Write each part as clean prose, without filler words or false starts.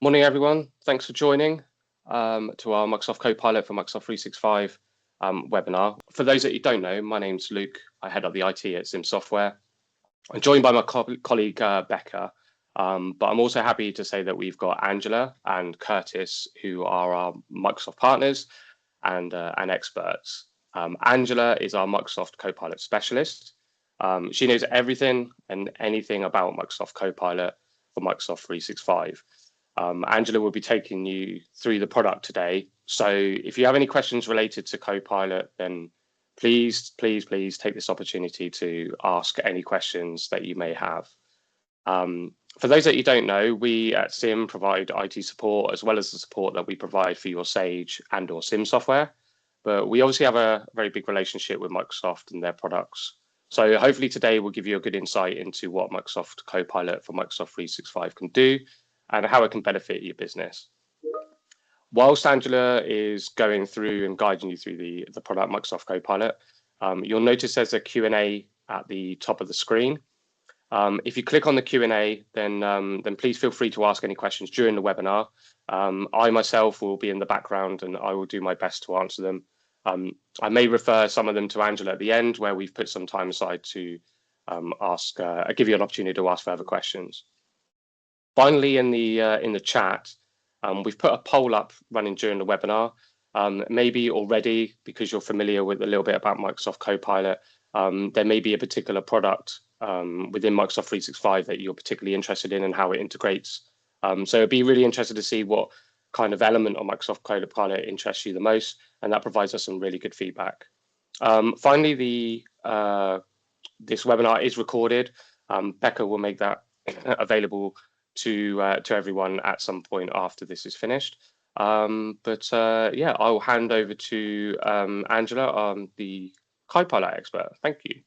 Morning, everyone. Thanks for joining to our Microsoft Copilot for Microsoft 365 webinar. For those that you don't know, my name's Luke. I head up the IT at Zim Software. I'm joined by my colleague Becca, but I'm also happy to say that we've got Angela and Curtis, who are our Microsoft partners and experts. Angela is our Microsoft Copilot specialist. She knows everything and anything about Microsoft Copilot for Microsoft 365. Angela will be taking you through the product today. So if you have any questions related to Copilot, then please take this opportunity to ask any questions that you may have. For those that you don't know, we at Sim provide IT support as well as the support that we provide for your Sage and or Sim software. But we obviously have a very big relationship with Microsoft and their products. So hopefully today will give you a good insight into what Microsoft Copilot for Microsoft 365 can do and how it can benefit your business. Whilst Angela is going through and guiding you through the product Microsoft Copilot, you'll notice there's a Q&A at the top of the screen. If you click on the Q&A, then please feel free to ask any questions during the webinar. I myself will be in the background and I will do my best to answer them. I may refer some of them to Angela at the end, where we've put some time aside to give you an opportunity to ask further questions. Finally, in the chat, we've put a poll up running during the webinar. Maybe already, because you're familiar with a little bit about Microsoft Copilot, there may be a particular product within Microsoft 365 that you're particularly interested in and how it integrates. So it'd be really interested to see what kind of element of Microsoft Copilot interests you the most, and that provides us some really good feedback. Finally, this webinar is recorded. Becca will make that available to everyone at some point after this is finished. Yeah, I'll hand over to Angela, the Copilot expert. Thank you.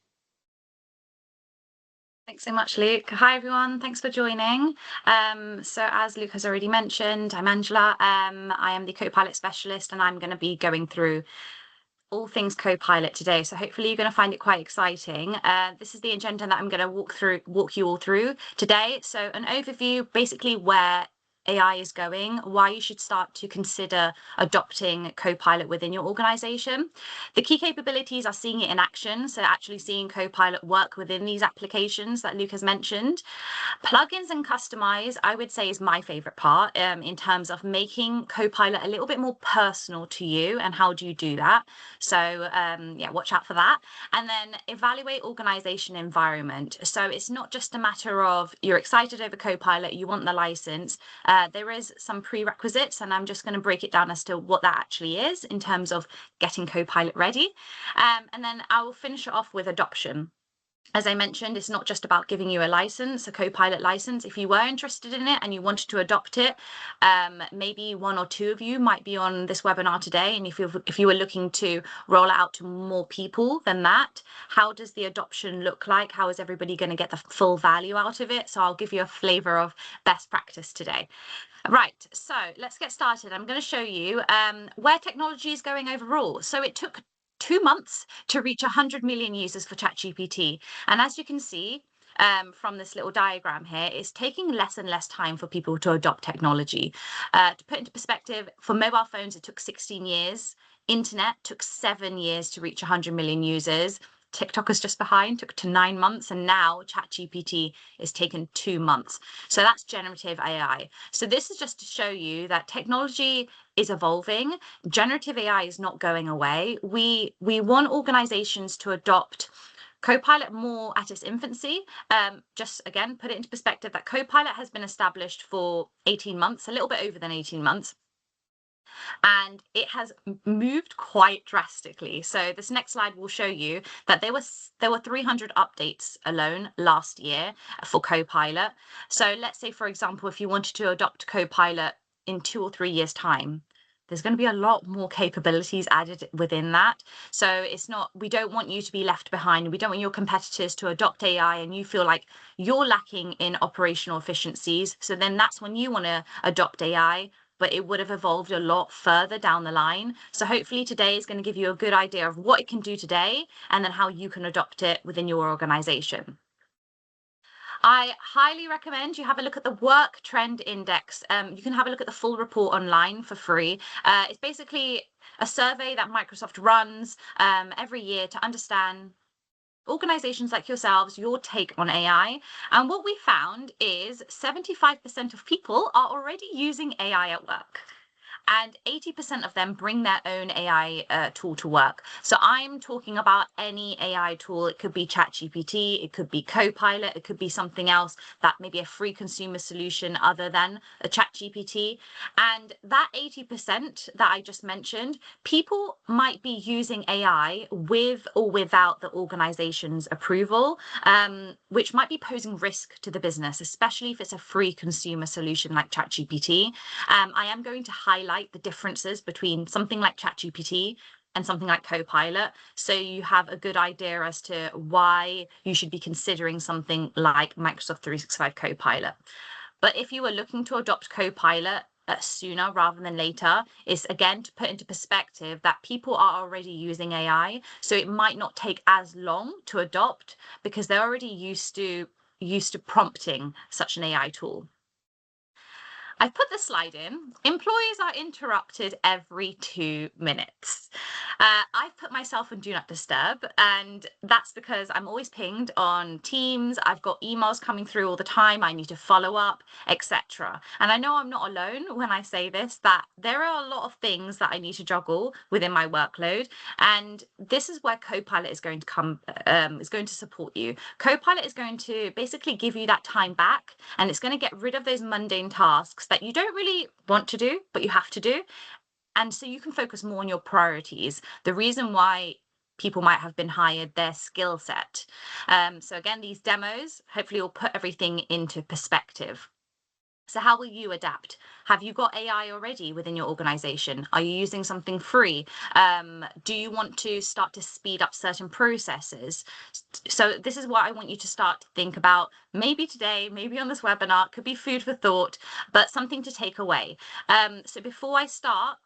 Thanks so much, Luke. Hi, everyone. Thanks for joining. So as Luke has already mentioned, I'm Angela. I am the Copilot specialist, and I'm going to be going through all things Copilot today. So hopefully you're going to find it quite exciting. This is the agenda that I'm going to walk you all through today. So an overview, basically where AI is going, why you should start to consider adopting Copilot within your organization. The key capabilities are seeing it in action, so actually seeing Copilot work within these applications that Luke has mentioned. Plugins and customize, I would say, is my favorite part in terms of making Copilot a little bit more personal to you, and how do you do that? So yeah, watch out for that. And then evaluate organization environment. So it's not just a matter of you're excited over Copilot, you want the license. There is some prerequisites, and I'm just going to break it down as to what that actually is in terms of getting Copilot ready. And then I will finish it off with adoption. As I mentioned, it's not just about giving you a license, a Copilot license. If you were interested in it and you wanted to adopt it, maybe one or two of you might be on this webinar today. And if you were looking to roll it out to more people than that, how does the adoption look like? How is everybody going to get the full value out of it? So I'll give you a flavor of best practice today. Right, so let's get started. I'm going to show you where technology is going overall. So it took 2 months to reach 100 million users for ChatGPT. And as you can see from this little diagram here, it's taking less and less time for people to adopt technology. To put into perspective, for mobile phones, it took 16 years. Internet took 7 years to reach 100 million users. TikTok is just behind, took to 9 months, and now ChatGPT is taken 2 months. So that's generative AI. So this is just to show you that technology is evolving. Generative AI is not going away. We want organizations to adopt Copilot more at its infancy. Just again, put it into perspective that Copilot has been established for 18 months, a little bit over than 18 months. And it has moved quite drastically. So this next slide will show you that there were 300 updates alone last year for Copilot. So let's say, for example, if you wanted to adopt Copilot in 2 or 3 years' time, there's going to be a lot more capabilities added within that. So it's not, we don't want you to be left behind. We don't want your competitors to adopt AI and you feel like you're lacking in operational efficiencies. So then that's when you want to adopt AI, but it would have evolved a lot further down the line. So hopefully today is going to give you a good idea of what it can do today and then how you can adopt it within your organization. I highly recommend you have a look at the Work Trend Index. You can have a look at the full report online for free. It's basically a survey that Microsoft runs every year to understand organizations like yourselves, your take on AI. And what we found is 75% of people are already using AI at work. And 80% of them bring their own AI tool to work. So I'm talking about any AI tool. It could be ChatGPT, it could be Copilot, it could be something else that maybe a free consumer solution other than a ChatGPT. And that 80% that I just mentioned, people might be using AI with or without the organization's approval, which might be posing risk to the business, especially if it's a free consumer solution like ChatGPT. I am going to highlight the differences between something like ChatGPT and something like Copilot, so you have a good idea as to why you should be considering something like Microsoft 365 Copilot. But if you were looking to adopt Copilot sooner rather than later, is again to put into perspective that people are already using AI, so it might not take as long to adopt because they're already used to prompting such an AI tool. I put the slide in. Employees are interrupted every 2 minutes. I've put myself on Do Not Disturb, and that's because I'm always pinged on Teams. I've got emails coming through all the time. I need to follow up, etc. And I know I'm not alone when I say this, that there are a lot of things that I need to juggle within my workload. And this is where Copilot is going to come, is going to support you. Copilot is going to basically give you that time back, and it's going to get rid of those mundane tasks that you don't really want to do, but you have to do. And so you can focus more on your priorities, the reason why people might have been hired, their skill set. So again, these demos hopefully will put everything into perspective. So how will you adapt? Have you got AI already within your organization? Are you using something free? Do you want to start to speed up certain processes? So this is what I want you to start to think about. Maybe today, maybe on this webinar, it could be food for thought, but something to take away. So before I start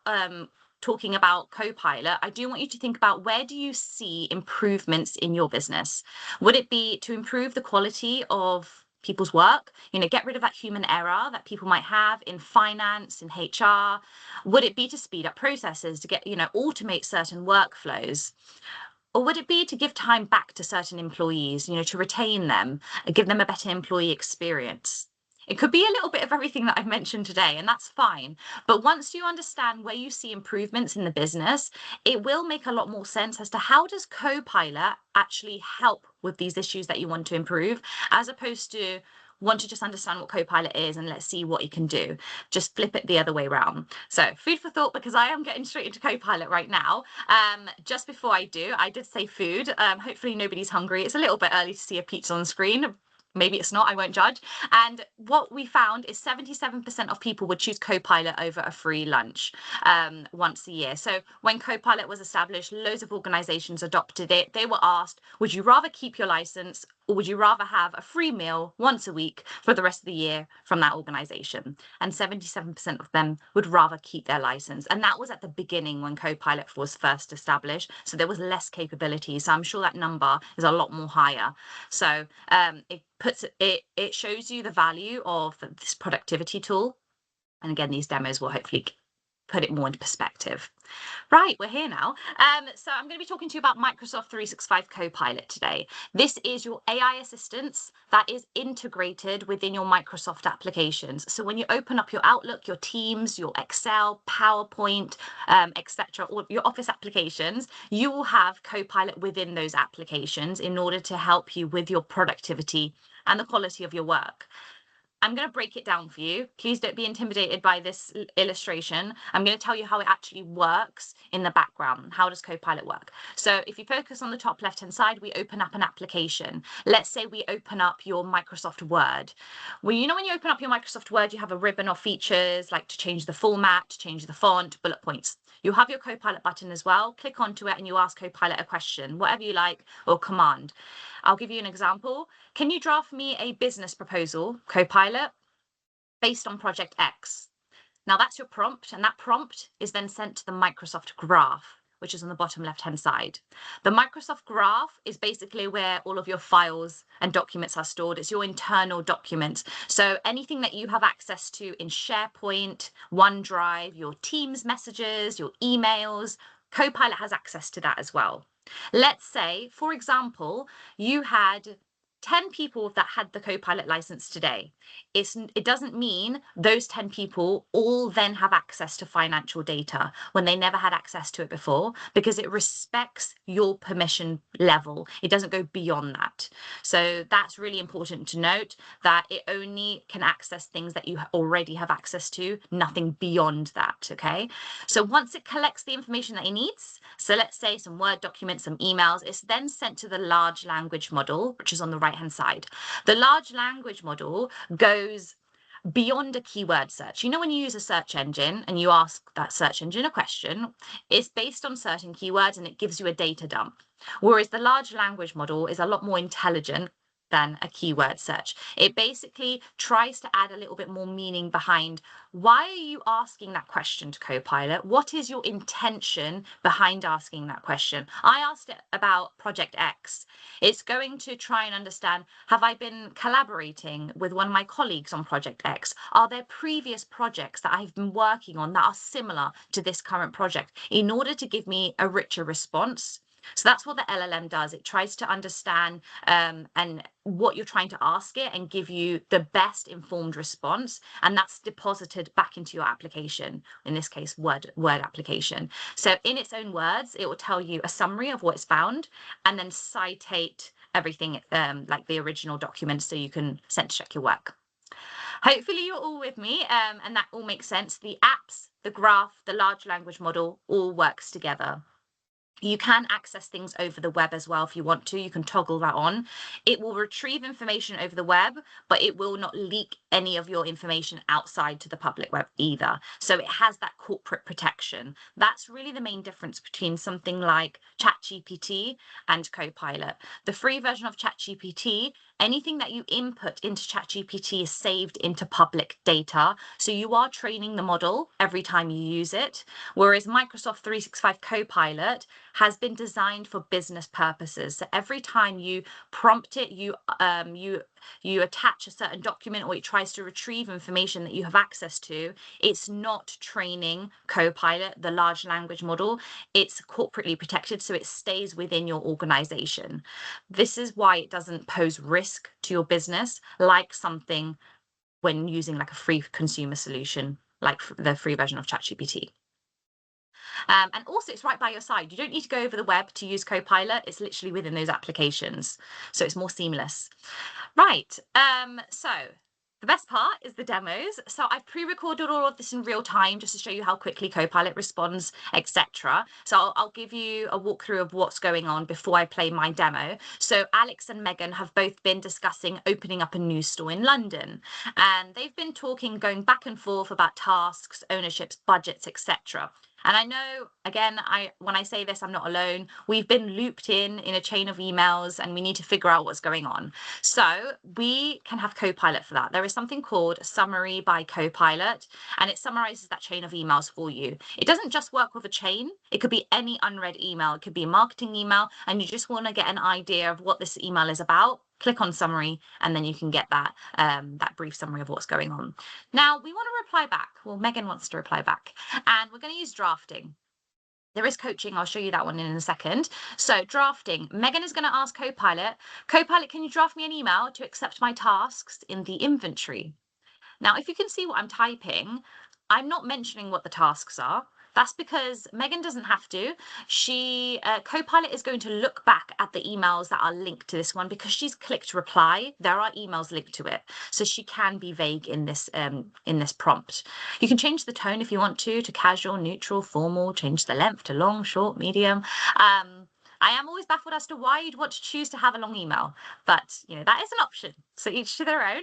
talking about Copilot, I do want you to think about, where do you see improvements in your business? Would it be to improve the quality of people's work, get rid of that human error that people might have in finance, in HR? Would it be to speed up processes, to get, automate certain workflows? Or would it be to give time back to certain employees, to retain them, give them a better employee experience? It could be a little bit of everything that I've mentioned today, and that's fine. But once you understand where you see improvements in the business, it will make a lot more sense as to how does Copilot actually help with these issues that you want to improve, as opposed to want to just understand what Copilot is and let's see what it can do. Just flip it the other way around. So food for thought, because I am getting straight into Copilot right now. Just before I do, I did say food. Hopefully nobody's hungry. It's a little bit early to see a pizza on the screen. Maybe it's not, I won't judge. And what we found is 77% of people would choose Copilot over a free lunch once a year. So when Copilot was established, loads of organizations adopted it. They were asked, would you rather keep your license, or would you rather have a free meal once a week for the rest of the year from that organization? And 77% of them would rather keep their license. And that was at the beginning when Copilot was first established. So there was less capability. So I'm sure that number is a lot more higher. So it shows you the value of this productivity tool. And again, these demos will hopefully put it more into perspective. Right, we're here now. So I'm going to be talking to you about Microsoft 365 Copilot today. This is your AI assistant that is integrated within your Microsoft applications. So when you open up your Outlook, your Teams, your Excel, PowerPoint, etc., or your Office applications, you will have Copilot within those applications in order to help you with your productivity and the quality of your work. I'm going to break it down for you. Please don't be intimidated by this illustration. I'm going to tell you how it actually works in the background. How does Copilot work? So if you focus on the top left-hand side, we open up an application. Let's say we open up your Microsoft Word. Well, when you open up your Microsoft Word, you have a ribbon of features like to change the format, to change the font, bullet points. You have your Copilot button as well. Click onto it and you ask Copilot a question, whatever you like, or command. I'll give you an example. Can you draft me a business proposal, Copilot, based on project X? Now that's your prompt, and that prompt is then sent to the Microsoft graph, which is on the bottom left-hand side. The Microsoft Graph is basically where all of your files and documents are stored. It's your internal documents. So anything that you have access to in SharePoint, OneDrive, your Teams messages, your emails, Copilot has access to that as well. Let's say, for example, you had 10 people that had the Copilot license today. It doesn't mean those 10 people all then have access to financial data when they never had access to it before, because it respects your permission level. It doesn't go beyond that. So that's really important to note, that it only can access things that you already have access to, nothing beyond that, okay? So once it collects the information that it needs, so let's say some Word documents, some emails, it's then sent to the large language model, which is on the right-hand side. The large language model goes beyond a keyword search. You know, when you use a search engine and you ask that search engine a question, it's based on certain keywords and it gives you a data dump. Whereas the large language model is a lot more intelligent than a keyword search. It basically tries to add a little bit more meaning behind, why are you asking that question to Copilot? What is your intention behind asking that question? I asked it about Project X. It's going to try and understand, have I been collaborating with one of my colleagues on Project X? Are there previous projects that I've been working on that are similar to this current project, in order to give me a richer response? So that's what the LLM does. It tries to understand and what you're trying to ask it and give you the best informed response. And that's deposited back into your application, in this case, Word application. So in its own words, it will tell you a summary of what it's found and then citate everything like the original document, so you can sense check your work. Hopefully you're all with me and that all makes sense. The apps, the graph, the large language model all works together. You can access things over the web as well if you want to. You can toggle that on. It will retrieve information over the web, but it will not leak any of your information outside to the public web either. So it has that corporate protection. That's really the main difference between something like ChatGPT and Copilot. The free version of ChatGPT, anything that you input into ChatGPT is saved into public data. So you are training the model every time you use it. Whereas Microsoft 365 Copilot has been designed for business purposes. So every time you prompt it, you attach a certain document, or it tries to retrieve information that you have access to, it's not training Copilot, the large language model. It's corporately protected, so it stays within your organization. This is why it doesn't pose risk to your business like something when using like a free consumer solution, like the free version of ChatGPT. And also, it's right by your side. You don't need to go over the web to use Copilot. It's literally within those applications. So it's more seamless. Right. So the best part is the demos. So I've pre-recorded all of this in real time just to show you how quickly Copilot responds, etc. So I'll give you a walkthrough of what's going on before I play my demo. So Alex and Megan have both been discussing opening up a new store in London, and they've been talking, going back and forth about tasks, ownerships, budgets, etc. And I know, again, when I say this, I'm not alone. We've been looped in a chain of emails, and we need to figure out what's going on. So we can have Copilot for that. There is something called Summary by Copilot, and it summarizes that chain of emails for you. It doesn't just work with a chain. It could be any unread email. It could be a marketing email, and you just want to get an idea of what this email is about. Click on Summary, and then you can get that that brief summary of what's going on. Now, we want to reply back. Well, Megan wants to reply back, and we're going to use drafting. There is coaching. I'll show you that one in a second. So drafting. Megan is going to ask Copilot, can you draft me an email to accept my tasks in the inventory? Now, if you can see what I'm typing, I'm not mentioning what the tasks are. That's because Megan doesn't have to. Copilot is going to look back at the emails that are linked to this one, because she's clicked reply. There are emails linked to it, so she can be vague in this prompt. You can change the tone if you want to casual, neutral, formal. Change the length to long, short, medium. I am always baffled as to why you'd want to choose to have a long email, but that is an option. So each to their own.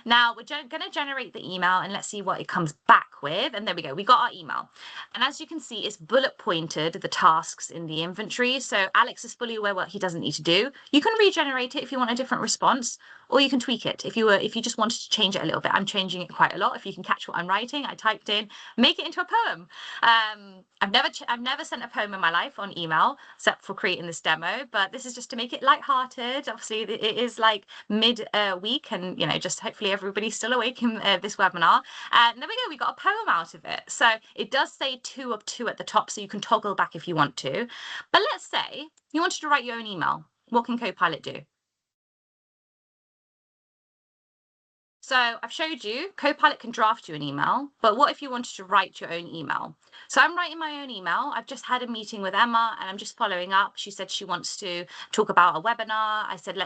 Now we're going to generate the email, and let's see what it comes back work with. And there we go. We got our email. And as you can see, it's bullet pointed the tasks in the inventory. So Alex is fully aware what he doesn't need to do. You can regenerate it if you want a different response, or you can tweak it if you just wanted to change it a little bit. I'm changing it quite a lot. If you can catch what I'm writing, I typed in, make it into a poem. I've never sent a poem in my life on email except for creating this demo, but this is just to make it lighthearted. Obviously, it is like mid week, and just hopefully everybody's still awake in this webinar. And there we go. We got a poem out of it. So it does say 2 of 2 at the top, so you can toggle back if you want to. But let's say you wanted to write your own email. What can Copilot do? So I've showed you Copilot can draft you an email, but what if you wanted to write your own email? So I'm writing my own email. I've just had a meeting with Emma and I'm just following up. She said she wants to talk about a webinar. I said,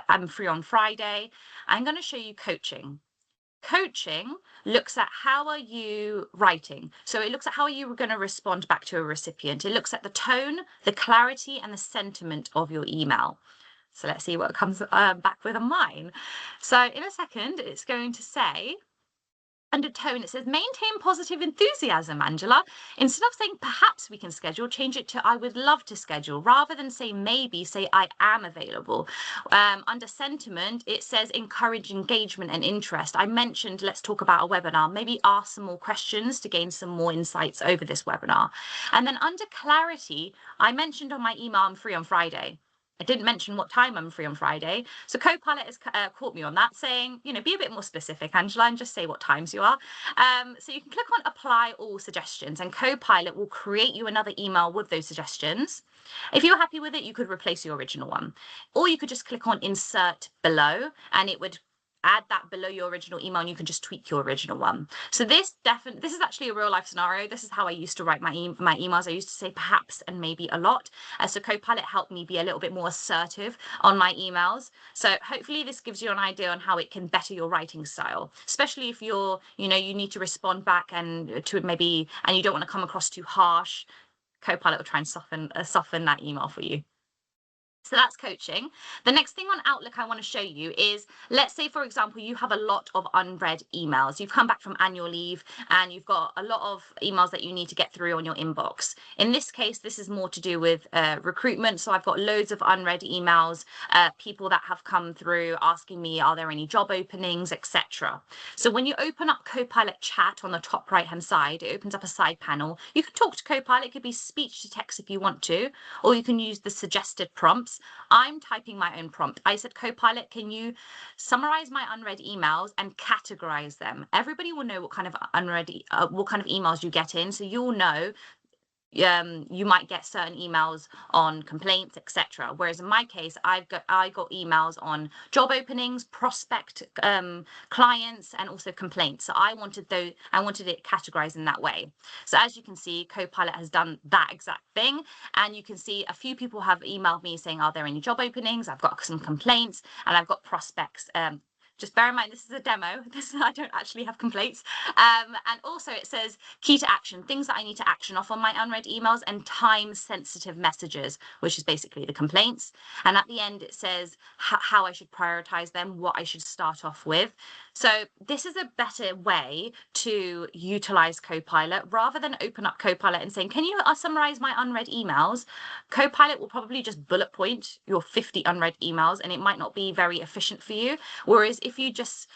I'm free on Friday. I'm going to show you coaching. Coaching looks at how are you writing. So it looks at how are you going to respond back to a recipient. It looks at the tone, the clarity, and the sentiment of your email. So let's see what comes back with on mine. So in a second, it's going to say, under tone, it says, maintain positive enthusiasm, Angela. Instead of saying perhaps we can schedule, change it to I would love to schedule. Rather than say maybe, say I am available. Under sentiment, it says encourage engagement and interest. I mentioned let's talk about a webinar. Maybe ask some more questions to gain some more insights over this webinar. And then under clarity, I mentioned on my email I'm free on Friday. I didn't mention what time I'm free on Friday. So Copilot has caught me on that, saying, be a bit more specific, Angela, and just say what times you are. So you can click on apply all suggestions, and Copilot will create you another email with those suggestions. If you're happy with it, you could replace your original one, or you could just click on insert below, and it would add that below your original email, and you can just tweak your original one. So this is actually a real life scenario. This is how I used to write my emails. I used to say perhaps and maybe a lot. So Copilot helped me be a little bit more assertive on my emails. So hopefully this gives you an idea on how it can better your writing style, especially if you need to respond back and you don't want to come across too harsh. Copilot will try and soften that email for you. So that's coaching. The next thing on Outlook I want to show you is, let's say, for example, you have a lot of unread emails. You've come back from annual leave and you've got a lot of emails that you need to get through on your inbox. In this case, this is more to do with recruitment. So I've got loads of unread emails, people that have come through asking me, are there any job openings, etc. So when you open up Copilot Chat on the top right-hand side, it opens up a side panel. You can talk to Copilot. It could be speech to text if you want to, or you can use the suggested prompts. I'm typing my own prompt. I said, Copilot, can you summarize my unread emails and categorize them? Everybody will know what kind of emails you get in. So you'll know you might get certain emails on complaints, etc. Whereas in my case, I got emails on job openings, prospect clients, and also complaints. So I wanted it categorized in that way. So as you can see, Copilot has done that exact thing, and you can see a few people have emailed me saying, are there any job openings? I've got some complaints, and I've got prospects. Just bear in mind, this is a demo. I don't actually have complaints. And also it says key to action, things that I need to action off on my unread emails, and time sensitive messages, which is basically the complaints. And at the end, it says how I should prioritize them, what I should start off with. So this is a better way to utilize Copilot. Rather than open up Copilot and saying, can you summarize my unread emails? Copilot will probably just bullet point your 50 unread emails, and it might not be very efficient for you. Whereas if you just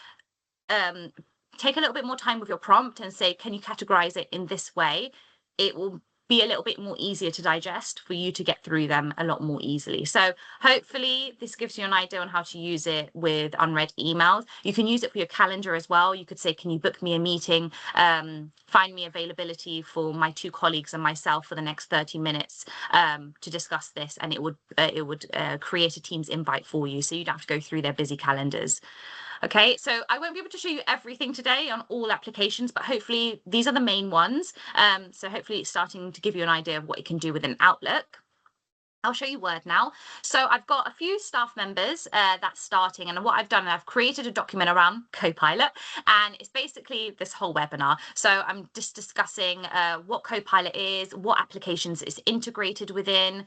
take a little bit more time with your prompt and say, can you categorize it in this way? It will be a little bit more easier to digest for you to get through them a lot more easily. So hopefully this gives you an idea on how to use it with unread emails. You can use it for your calendar as well. You could say, can you book me a meeting? Find me availability for my 2 colleagues and myself for the next 30 minutes to discuss this, and it would create a Teams invite for you, so you don't have to go through their busy calendars. Okay, so I won't be able to show you everything today on all applications, but hopefully these are the main ones. So hopefully it's starting to give you an idea of what it can do within Outlook. I'll show you Word now. So I've got a few staff members that's starting, and what I've done, I've created a document around Copilot, and it's basically this whole webinar. So I'm just discussing what Copilot is, what applications it's integrated within,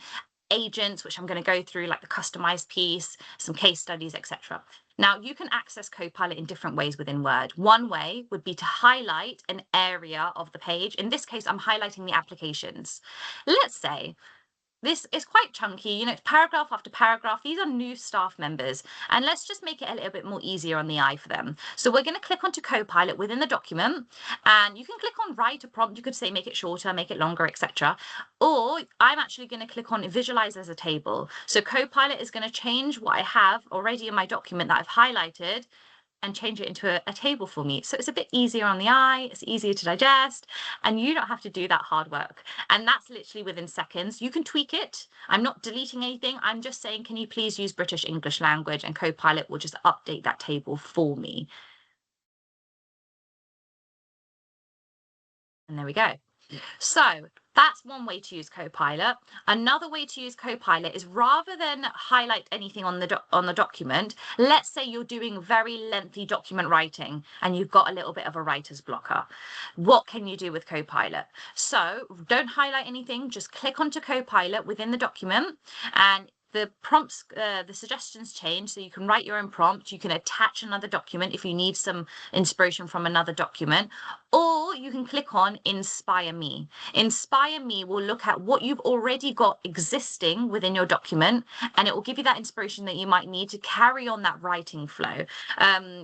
agents, which I'm going to go through, like the customized piece, some case studies, etc. Now, you can access Copilot in different ways within Word. One way would be to highlight an area of the page. In this case, I'm highlighting the applications. Let's say this is quite chunky, you know, it's paragraph after paragraph. These are new staff members, and let's just make it a little bit more easier on the eye for them. So we're going to click onto Copilot within the document, and you can click on write a prompt. You could say make it shorter, make it longer, etc. Or I'm actually going to click on visualize as a table. So Copilot is going to change what I have already in my document that I've highlighted and change it into a table for me. So it's a bit easier on the eye, it's easier to digest, and you don't have to do that hard work. And that's literally within seconds. You can tweak it. I'm not deleting anything. I'm just saying, can you please use British English language? And Copilot will just update that table for me. And there we go. So that's one way to use Copilot. Another way to use Copilot is rather than highlight anything on the document, let's say you're doing very lengthy document writing and you've got a little bit of a writer's blocker. What can you do with Copilot? So don't highlight anything, just click onto Copilot within the document, and the prompts, the suggestions change, so you can write your own prompt. You can attach another document if you need some inspiration from another document, or you can click on Inspire Me. Inspire Me will look at what you've already got existing within your document, and it will give you that inspiration that you might need to carry on that writing flow.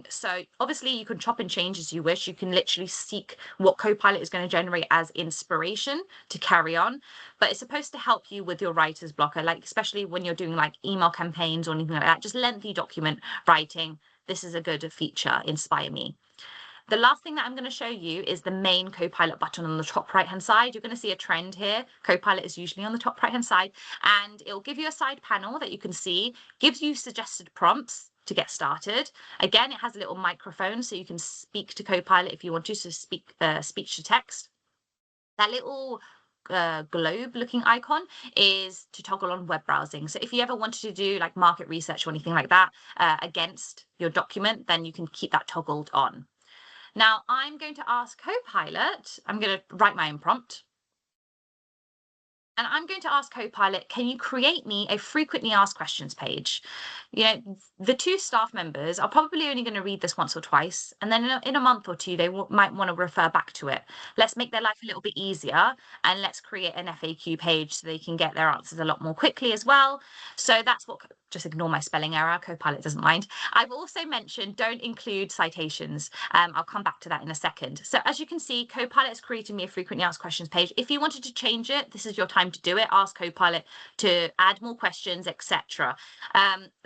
So obviously you can chop and change as you wish. You can literally seek what Copilot is going to generate as inspiration to carry on, but it's supposed to help you with your writer's blocker, like especially when you're doing like email campaigns or anything like that, just lengthy document writing. This is a good feature, Inspire Me. The last thing that I'm going to show you is the main Copilot button on the top right hand side. You're going to see a trend here. Copilot is usually on the top right hand side, and it'll give you a side panel that you can see, gives you suggested prompts to get started. Again, it has a little microphone, so you can speak to Copilot if you want to, so speak speech to text. That little globe looking icon is to toggle on web browsing. So if you ever wanted to do like market research or anything like that against your document, then you can keep that toggled on. Now I'm going to ask Copilot, I'm going to write my own prompt. And I'm going to ask Copilot, can you create me a frequently asked questions page? You know, the two staff members are probably only going to read this once or twice, and then in a month or two, they might want to refer back to it. Let's make their life a little bit easier, and let's create an FAQ page so they can get their answers a lot more quickly as well. So that's what, just ignore my spelling error, Copilot doesn't mind. I've also mentioned don't include citations. I'll come back to that in a second. So as you can see, Copilot has created me a frequently asked questions page. If you wanted to change it, this is your time to do it. Ask Copilot to add more questions, etc.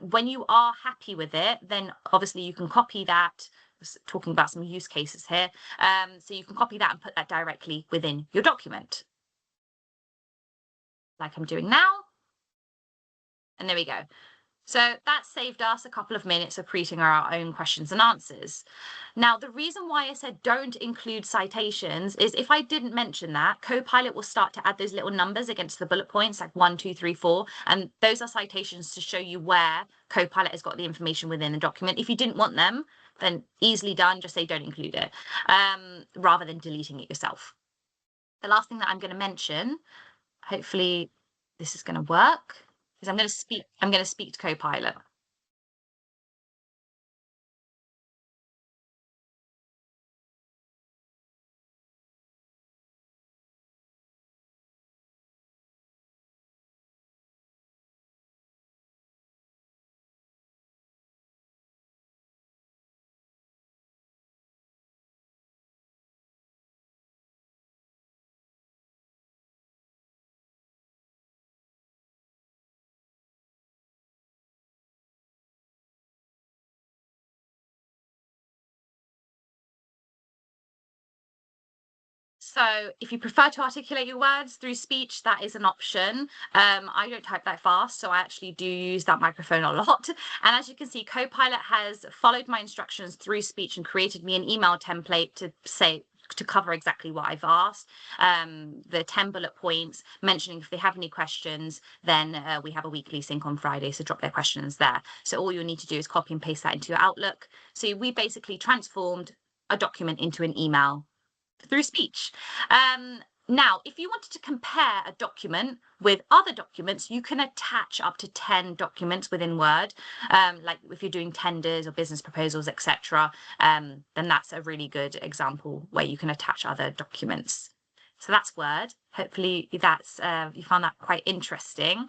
When you are happy with it, then obviously you can copy that. Talking about some use cases here, so you can copy that and put that directly within your document, like I'm doing now. And there we go. So that saved us a couple of minutes of creating our own questions and answers. Now, the reason why I said don't include citations is if I didn't mention that, Copilot will start to add those little numbers against the bullet points, like 1, 2, 3, 4. And those are citations to show you where Copilot has got the information within the document. If you didn't want them, then easily done, just say don't include it, rather than deleting it yourself. The last thing that I'm going to mention, hopefully this is going to work, is I'm going to speak to Copilot. So if you prefer to articulate your words through speech, that is an option. I don't type that fast, so I actually do use that microphone a lot. And as you can see, Copilot has followed my instructions through speech and created me an email template to cover exactly what I've asked. The 10 bullet points mentioning if they have any questions, then we have a weekly sync on Friday, so drop their questions there. So all you need to do is copy and paste that into your Outlook. So we basically transformed a document into an email through speech. Now, if you wanted to compare a document with other documents, you can attach up to 10 documents within Word. Like if you're doing tenders or business proposals, etc., then that's a really good example where you can attach other documents. So that's Word. Hopefully that's you found that quite interesting.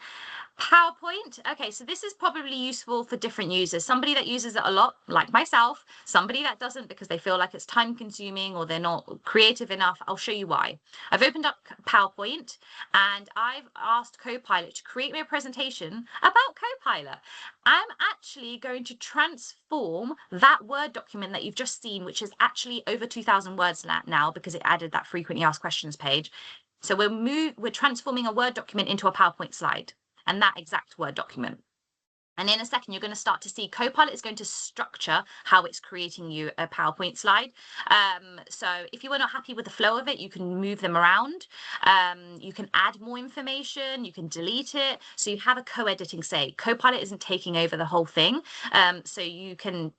PowerPoint. Okay, so this is probably useful for different users. Somebody that uses it a lot, like myself, somebody that doesn't because they feel like it's time consuming or they're not creative enough. I'll show you why. I've opened up PowerPoint and I've asked Copilot to create me a presentation about Copilot. I'm actually going to transform that Word document that you've just seen, which is actually over 2,000 words now because it added that frequently asked questions page. So we're transforming a Word document into a PowerPoint slide, and that exact Word document. And in a second, you're going to start to see Copilot is going to structure how it's creating you a PowerPoint slide. So if you were not happy with the flow of it, you can move them around. You can add more information. You can delete it. So you have a co-editing say. Copilot isn't taking over the whole thing. So you can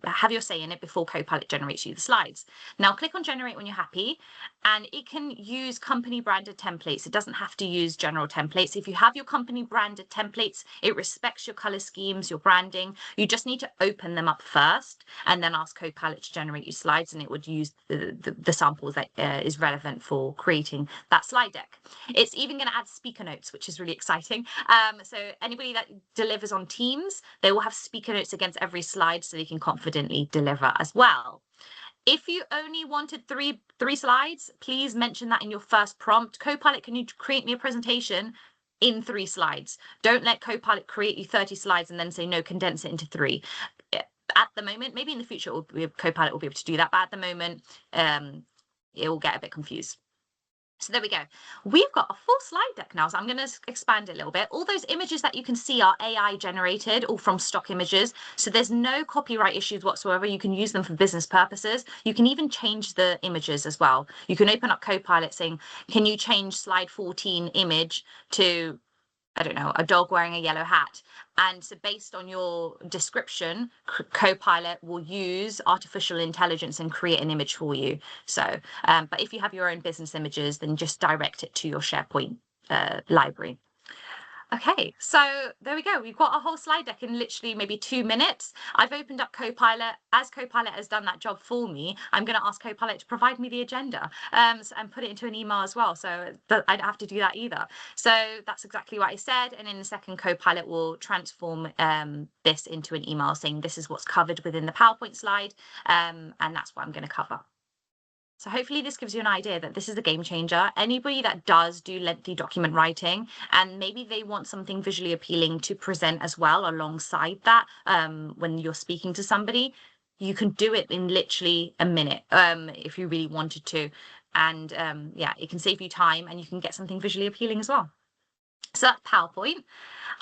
have your say in it before Copilot generates you the slides. Now click on generate when you're happy, and it can use company branded templates. It doesn't have to use general templates. If you have your company branded templates, it respects your color schemes, your branding. You just need to open them up first and then ask Copilot to generate you slides, and it would use the samples that is relevant for creating that slide deck. It's even going to add speaker notes, which is really exciting. So anybody that delivers on Teams, they will have speaker notes against every slide so they can confidently deliver as well. If you only wanted three slides, please mention that in your first prompt. Copilot, can you create me a presentation in 3 slides? Don't let Copilot create you 30 slides and then say, no, condense it into 3. At the moment, maybe in the future, Copilot will be able to do that. But at the moment, it will get a bit confused. So there we go. We've got a full slide deck now, so I'm going to expand a little bit. All those images that you can see are AI generated, all from stock images. So there's no copyright issues whatsoever. You can use them for business purposes. You can even change the images as well. You can open up Copilot saying, can you change slide 14 image to, I don't know, a dog wearing a yellow hat? And so based on your description, Copilot will use artificial intelligence and create an image for you. So, but if you have your own business images, then just direct it to your SharePoint library. Okay, so there we go. We've got a whole slide deck in literally maybe 2 minutes. I've opened up Copilot. As Copilot has done that job for me, I'm going to ask Copilot to provide me the agenda and put it into an email as well. So I don't have to do that either. So that's exactly what I said. And in a second, Copilot will transform this into an email saying this is what's covered within the PowerPoint slide. And that's what I'm going to cover. So hopefully this gives you an idea that this is a game changer. Anybody that does do lengthy document writing and maybe they want something visually appealing to present as well alongside that when you're speaking to somebody, you can do it in literally a minute if you really wanted to. And yeah, it can save you time and you can get something visually appealing as well. So that's PowerPoint.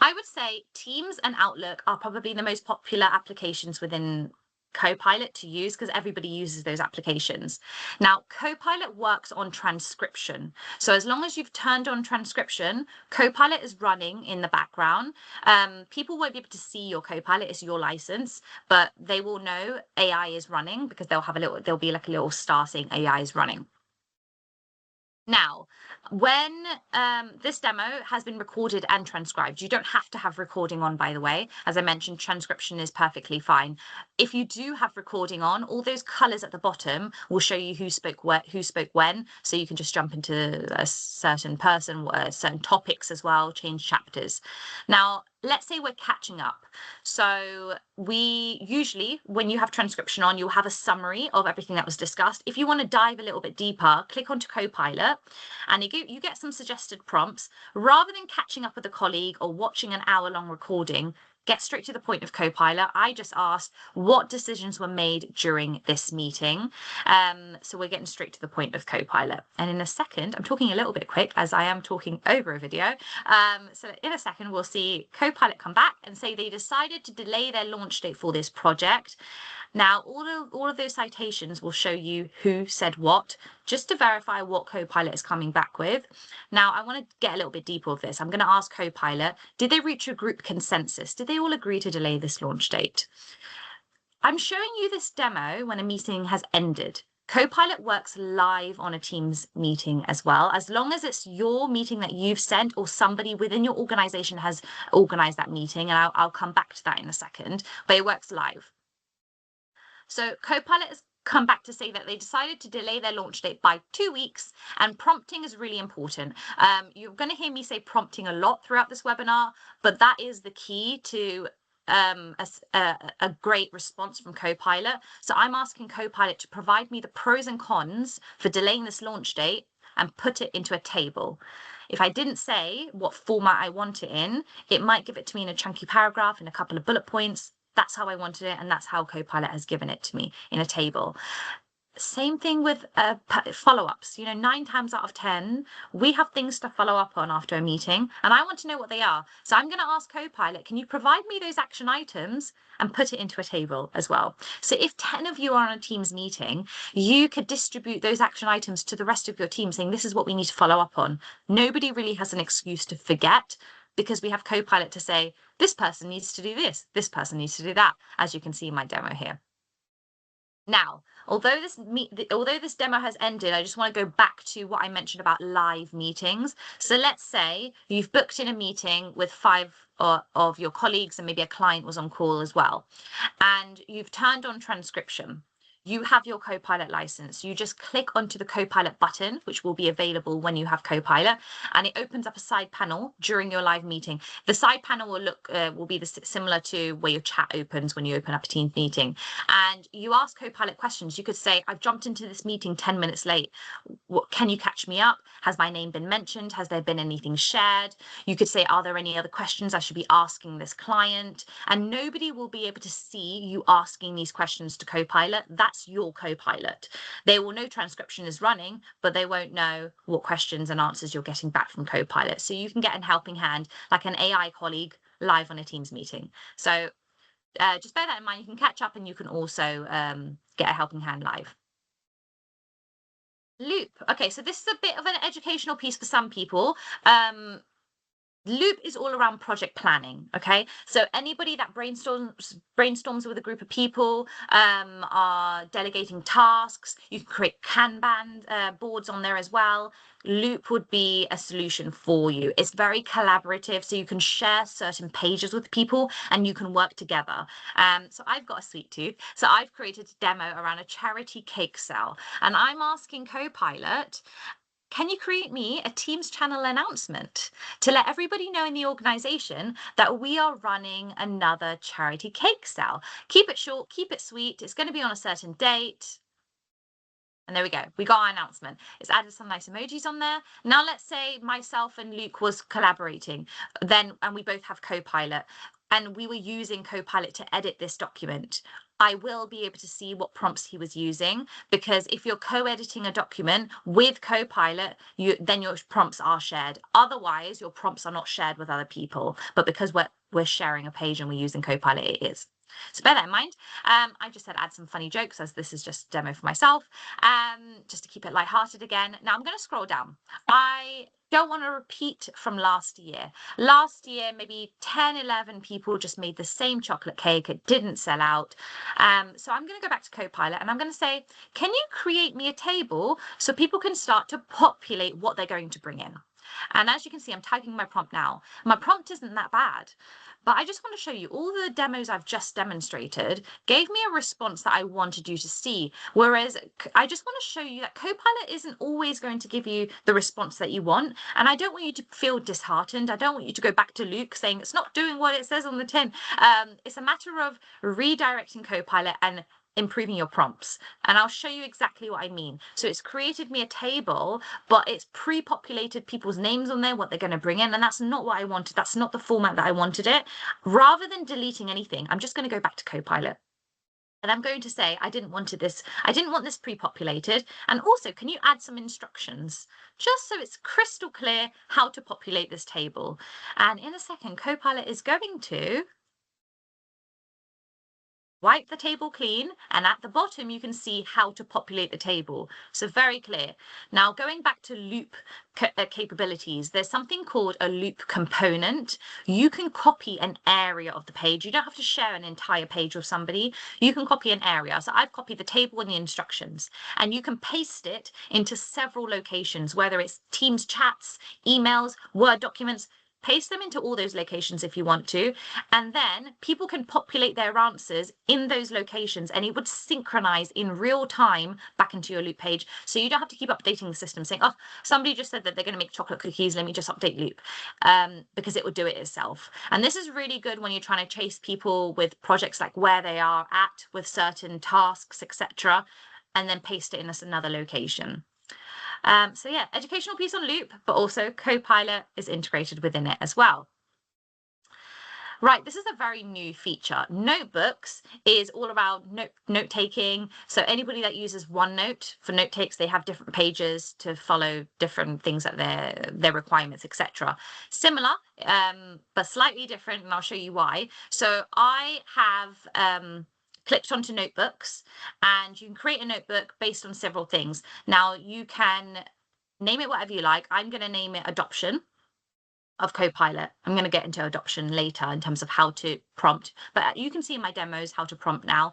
I would say Teams and Outlook are probably the most popular applications within Copilot to use because everybody uses those applications. Now, Copilot works on transcription. So as long as you've turned on transcription, Copilot is running in the background. People won't be able to see your Copilot, it's your license, but they will know AI is running because there'll be like a little star saying AI is running. Now, when this demo has been recorded and transcribed, you don't have to have recording on, by the way. As I mentioned, transcription is perfectly fine. If you do have recording on, all those colors at the bottom will show you who spoke when, so you can just jump into a certain person, certain topics as well, change chapters. Now, let's say we're catching up. So we usually, when you have transcription on, you'll have a summary of everything that was discussed. If you want to dive a little bit deeper, click onto Copilot and you get some suggested prompts. Rather than catching up with a colleague or watching an hour-long recording, get straight to the point of Copilot. I just asked what decisions were made during this meeting. So we're getting straight to the point of Copilot. And in a second, I'm talking a little bit quick as I am talking over a video. So in a second, we'll see Copilot come back and say they decided to delay their launch date for this project. Now, all of those citations will show you who said what, just to verify what Copilot is coming back with. Now, I want to get a little bit deeper with this. I'm going to ask Copilot, did they reach a group consensus? Did they all agree to delay this launch date? I'm showing you this demo when a meeting has ended. Copilot works live on a Teams meeting as well, as long as it's your meeting that you've sent or somebody within your organization has organized that meeting. And I'll come back to that in a second, but it works live. So Copilot has come back to say that they decided to delay their launch date by 2 weeks, and prompting is really important. You're going to hear me say prompting a lot throughout this webinar, but that is the key to a great response from Copilot. So I'm asking Copilot to provide me the pros and cons for delaying this launch date and put it into a table. If I didn't say what format I want it in, it might give it to me in a chunky paragraph in a couple of bullet points. That's how I wanted it, and that's how Copilot has given it to me in a table. Same thing with follow-ups. 9 times out of 10, we have things to follow up on after a meeting, and I want to know what they are. So I'm going to ask Copilot, can you provide me those action items and put it into a table as well? So if 10 of you are on a Teams meeting, you could distribute those action items to the rest of your team saying, this is what we need to follow up on. Nobody really has an excuse to forget, because we have Copilot to say, this person needs to do this person needs to do that, as you can see in my demo here. Now, although this demo has ended, I just want to go back to what I mentioned about live meetings. So let's say you've booked in a meeting with 5 of your colleagues, and maybe a client was on call as well, and you've turned on transcription. You have your Copilot license. You just click onto the Copilot button, which will be available when you have Copilot, and it opens up a side panel during your live meeting. The side panel will be similar to where your chat opens when you open up a Teams meeting. And you ask Copilot questions. You could say, I've jumped into this meeting 10 minutes late. Can you catch me up? Has my name been mentioned? Has there been anything shared? You could say, are there any other questions I should be asking this client? And nobody will be able to see you asking these questions to Copilot. That's your Copilot. They will know transcription is running, but they won't know what questions and answers you're getting back from Copilot. So you can get a helping hand like an AI colleague live on a Teams meeting. So just bear that in mind. You can catch up, and you can also get a helping hand live. Loop. Okay, so this is a bit of an educational piece for some people. Loop is all around project planning. Okay, so anybody that brainstorms with a group of people, are delegating tasks. You can create Kanban boards on there as well. Loop would be a solution for you. It's very collaborative, so you can share certain pages with people and you can work together. So I've got a sweet tooth. So I've created a demo around a charity cake sale, and I'm asking Copilot, can you create me a Teams channel announcement to let everybody know in the organization that we are running another charity cake sale? Keep it short, keep it sweet. It's going to be on a certain date. And there we go. We got our announcement. It's added some nice emojis on there. Now, let's say myself and Luke was collaborating, and we both have Copilot, and we were using Copilot to edit this document. I will be able to see what prompts he was using, because if you're co-editing a document with Copilot, then your prompts are shared. Otherwise, your prompts are not shared with other people. But because we're sharing a page and we're using Copilot, it is. So bear that in mind. I just said add some funny jokes, as this is just a demo for myself, just to keep it lighthearted again. Now I'm going to scroll down. I don't want to repeat from last year. Last year, maybe 10, 11 people just made the same chocolate cake. It didn't sell out. So I'm going to go back to Copilot, and I'm going to say, can you create me a table so people can start to populate what they're going to bring in? And as you can see, I'm typing my prompt now. My prompt isn't that bad, but I just want to show you all the demos I've just demonstrated gave me a response that I wanted you to see. Whereas I just want to show you that Copilot isn't always going to give you the response that you want. And I don't want you to feel disheartened. I don't want you to go back to Luke saying it's not doing what it says on the tin. It's a matter of redirecting Copilot and improving your prompts. And I'll show you exactly what I mean. So it's created me a table, but it's pre-populated people's names on there, what they're going to bring in. And that's not what I wanted. That's not the format that I wanted it. Rather than deleting anything, I'm just going to go back to Copilot. And I'm going to say, I didn't want this pre-populated. And also, can you add some instructions just so it's crystal clear how to populate this table? And in a second, Copilot is going to wipe the table clean, and at the bottom you can see how to populate the table. So very clear. Now going back to loop capabilities, there's something called a loop component. You can copy an area of the page. You don't have to share an entire page with somebody. You can copy an area. So I've copied the table and the instructions, and you can paste it into several locations, whether it's Teams chats, emails, Word documents. Paste them into all those locations if you want to, and then people can populate their answers in those locations, and it would synchronize in real time back into your loop page. So you don't have to keep updating the system saying, oh, somebody just said that they're going to make chocolate cookies, let me just update loop, because it would do it itself. And this is really good when you're trying to chase people with projects, like where they are at with certain tasks, etc., and then paste it in another location. So yeah, educational piece on loop, but also Copilot is integrated within it as well. Right, this is a very new feature. Notebooks is all about note taking. So anybody that uses OneNote for note takes, they have different pages to follow different things that their requirements, etc. Similar, but slightly different, and I'll show you why. So I have clicked onto notebooks, and you can create a notebook based on several things. Now you can name it whatever you like. I'm going to name it Adoption of Copilot. I'm going to get into adoption later in terms of how to prompt, but you can see in my demos how to prompt now,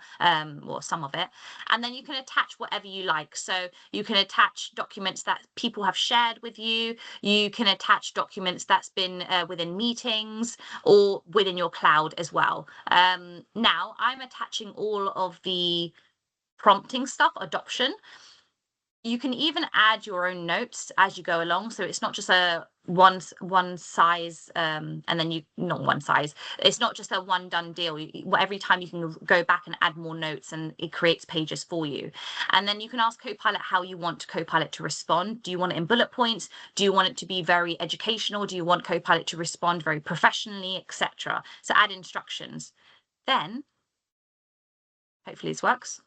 or some of it. And then you can attach whatever you like. So you can attach documents that people have shared with you. You can attach documents that's been within meetings or within your cloud as well. Now I'm attaching all of the prompting stuff, adoption. You can even add your own notes as you go along, so it's not just a one size, and then you not one size. It's not just a one done deal. Every time you can go back and add more notes, and it creates pages for you. And then you can ask Copilot how you want Copilot to respond. Do you want it in bullet points? Do you want it to be very educational? Do you want Copilot to respond very professionally, etc.? So add instructions. Then, hopefully this works.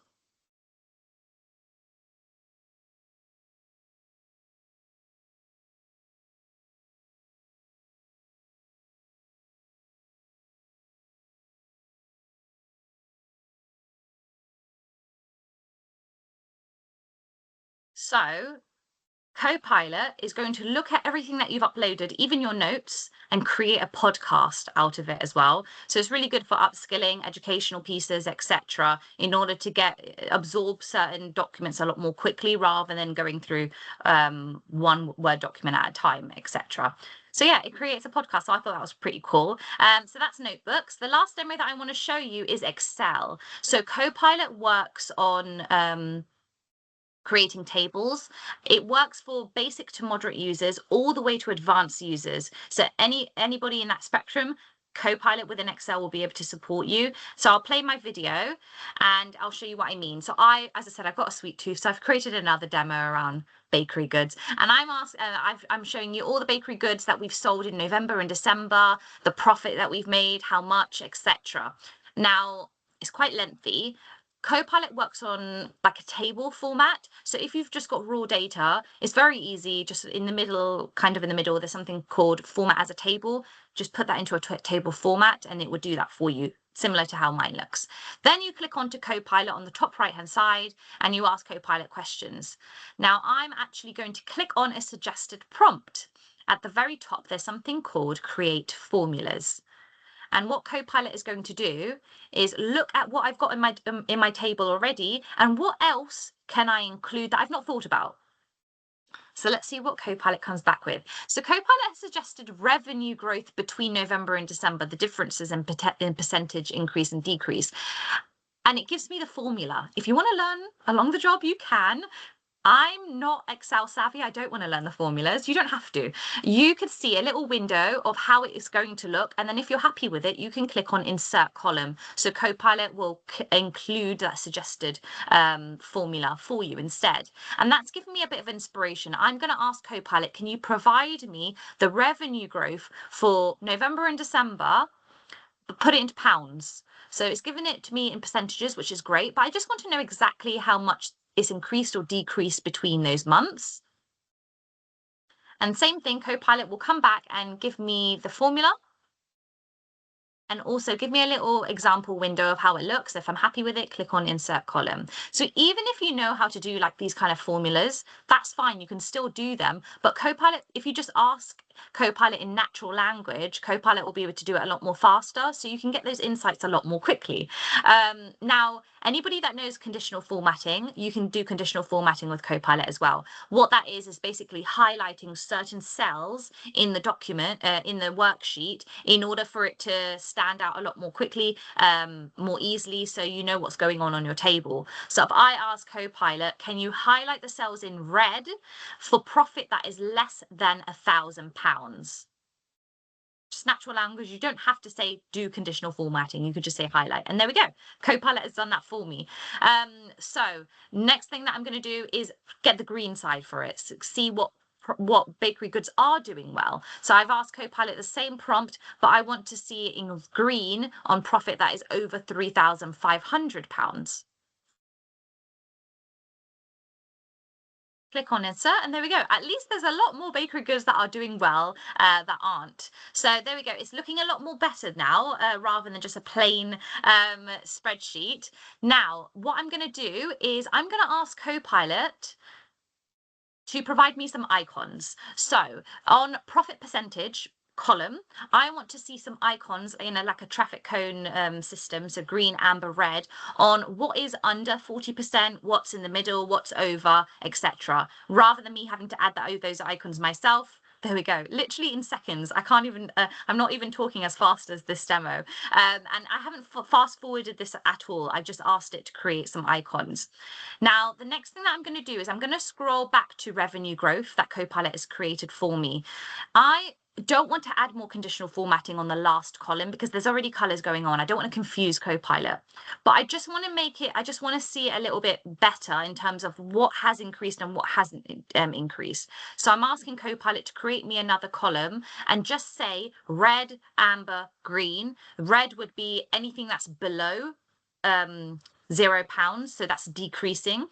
So Copilot is going to look at everything that you've uploaded, even your notes, and create a podcast out of it as well. So it's really good for upskilling, educational pieces, etc., in order to absorb certain documents a lot more quickly rather than going through one Word document at a time, etc. So yeah, it creates a podcast. So I thought that was pretty cool. So that's notebooks. The last demo that I want to show you is Excel. So Copilot works on creating tables. It works for basic to moderate users all the way to advanced users. So anybody in that spectrum, Copilot within Excel will be able to support you. So I'll play my video and I'll show you what I mean. So as I said, I've got a sweet tooth, so I've created another demo around bakery goods, and I'm showing you all the bakery goods that we've sold in November and December, the profit that we've made, how much, etc. Now it's quite lengthy. Copilot works on like a table format. So if you've just got raw data, it's very easy. Just in the middle, there's something called format as a table. Just put that into a table format and it would do that for you, similar to how mine looks. Then you click onto Copilot on the top right-hand side and you ask Copilot questions. Now I'm actually going to click on a suggested prompt. At the very top, there's something called Create Formulas. And what Copilot is going to do is look at what I've got in my table already, and what else can I include that I've not thought about. So let's see what Copilot comes back with. So Copilot has suggested revenue growth between November and December, the differences in percentage increase and decrease. And it gives me the formula. If you want to learn along the job, you can. I'm not Excel savvy. I don't want to learn the formulas. You don't have to. You could see a little window of how it is going to look. And then if you're happy with it, you can click on Insert Column. So Copilot will include that suggested formula for you instead. And that's given me a bit of inspiration. I'm going to ask Copilot, can you provide me the revenue growth for November and December, but put it into pounds? So it's given it to me in percentages, which is great. But I just want to know exactly how much is increased or decreased between those months. And same thing, Copilot will come back and give me the formula. And also give me a little example window of how it looks. If I'm happy with it, click on insert column. So even if you know how to do like these kind of formulas, that's fine. You can still do them. But Copilot, if you just ask Copilot in natural language, Copilot will be able to do it a lot more faster. So you can get those insights a lot more quickly. Now, anybody that knows conditional formatting, you can do conditional formatting with Copilot as well. What that is basically highlighting certain cells in the document, in the worksheet, in order for it to stand out a lot more quickly, more easily, so you know what's going on your table. So if I ask Copilot, can you highlight the cells in red for profit that is less than £1,000? Just natural language. You don't have to say do conditional formatting. You could just say highlight, and there we go. Copilot has done that for me. So next thing that I'm going to do is get the green side for it. So see what bakery goods are doing well. So I've asked Copilot the same prompt, but I want to see it in green on profit that is over £3,500. Click on insert, and there we go. At least there's a lot more bakery goods that are doing well that aren't. So there we go. It's looking a lot more better now, rather than just a plain spreadsheet. Now, what I'm going to do is I'm going to ask Copilot to provide me some icons. So on profit percentage column, I want to see some icons in like a traffic cone system, so green, amber, red, on what is under 40%, what's in the middle, what's over, etc. Rather than me having to add those icons myself. There we go. Literally in seconds. I can't even, I'm not even talking as fast as this demo. And I haven't fast forwarded this at all. I've just asked it to create some icons. Now, the next thing that I'm going to do is I'm going to scroll back to revenue growth that Copilot has created for me. I don't want to add more conditional formatting on the last column because there's already colors going on. I don't want to confuse Copilot, but I just want to I just want to see it a little bit better in terms of what has increased and what hasn't increased. So I'm asking Copilot to create me another column and just say red, amber, green. Red would be anything that's below £0, so that's decreasing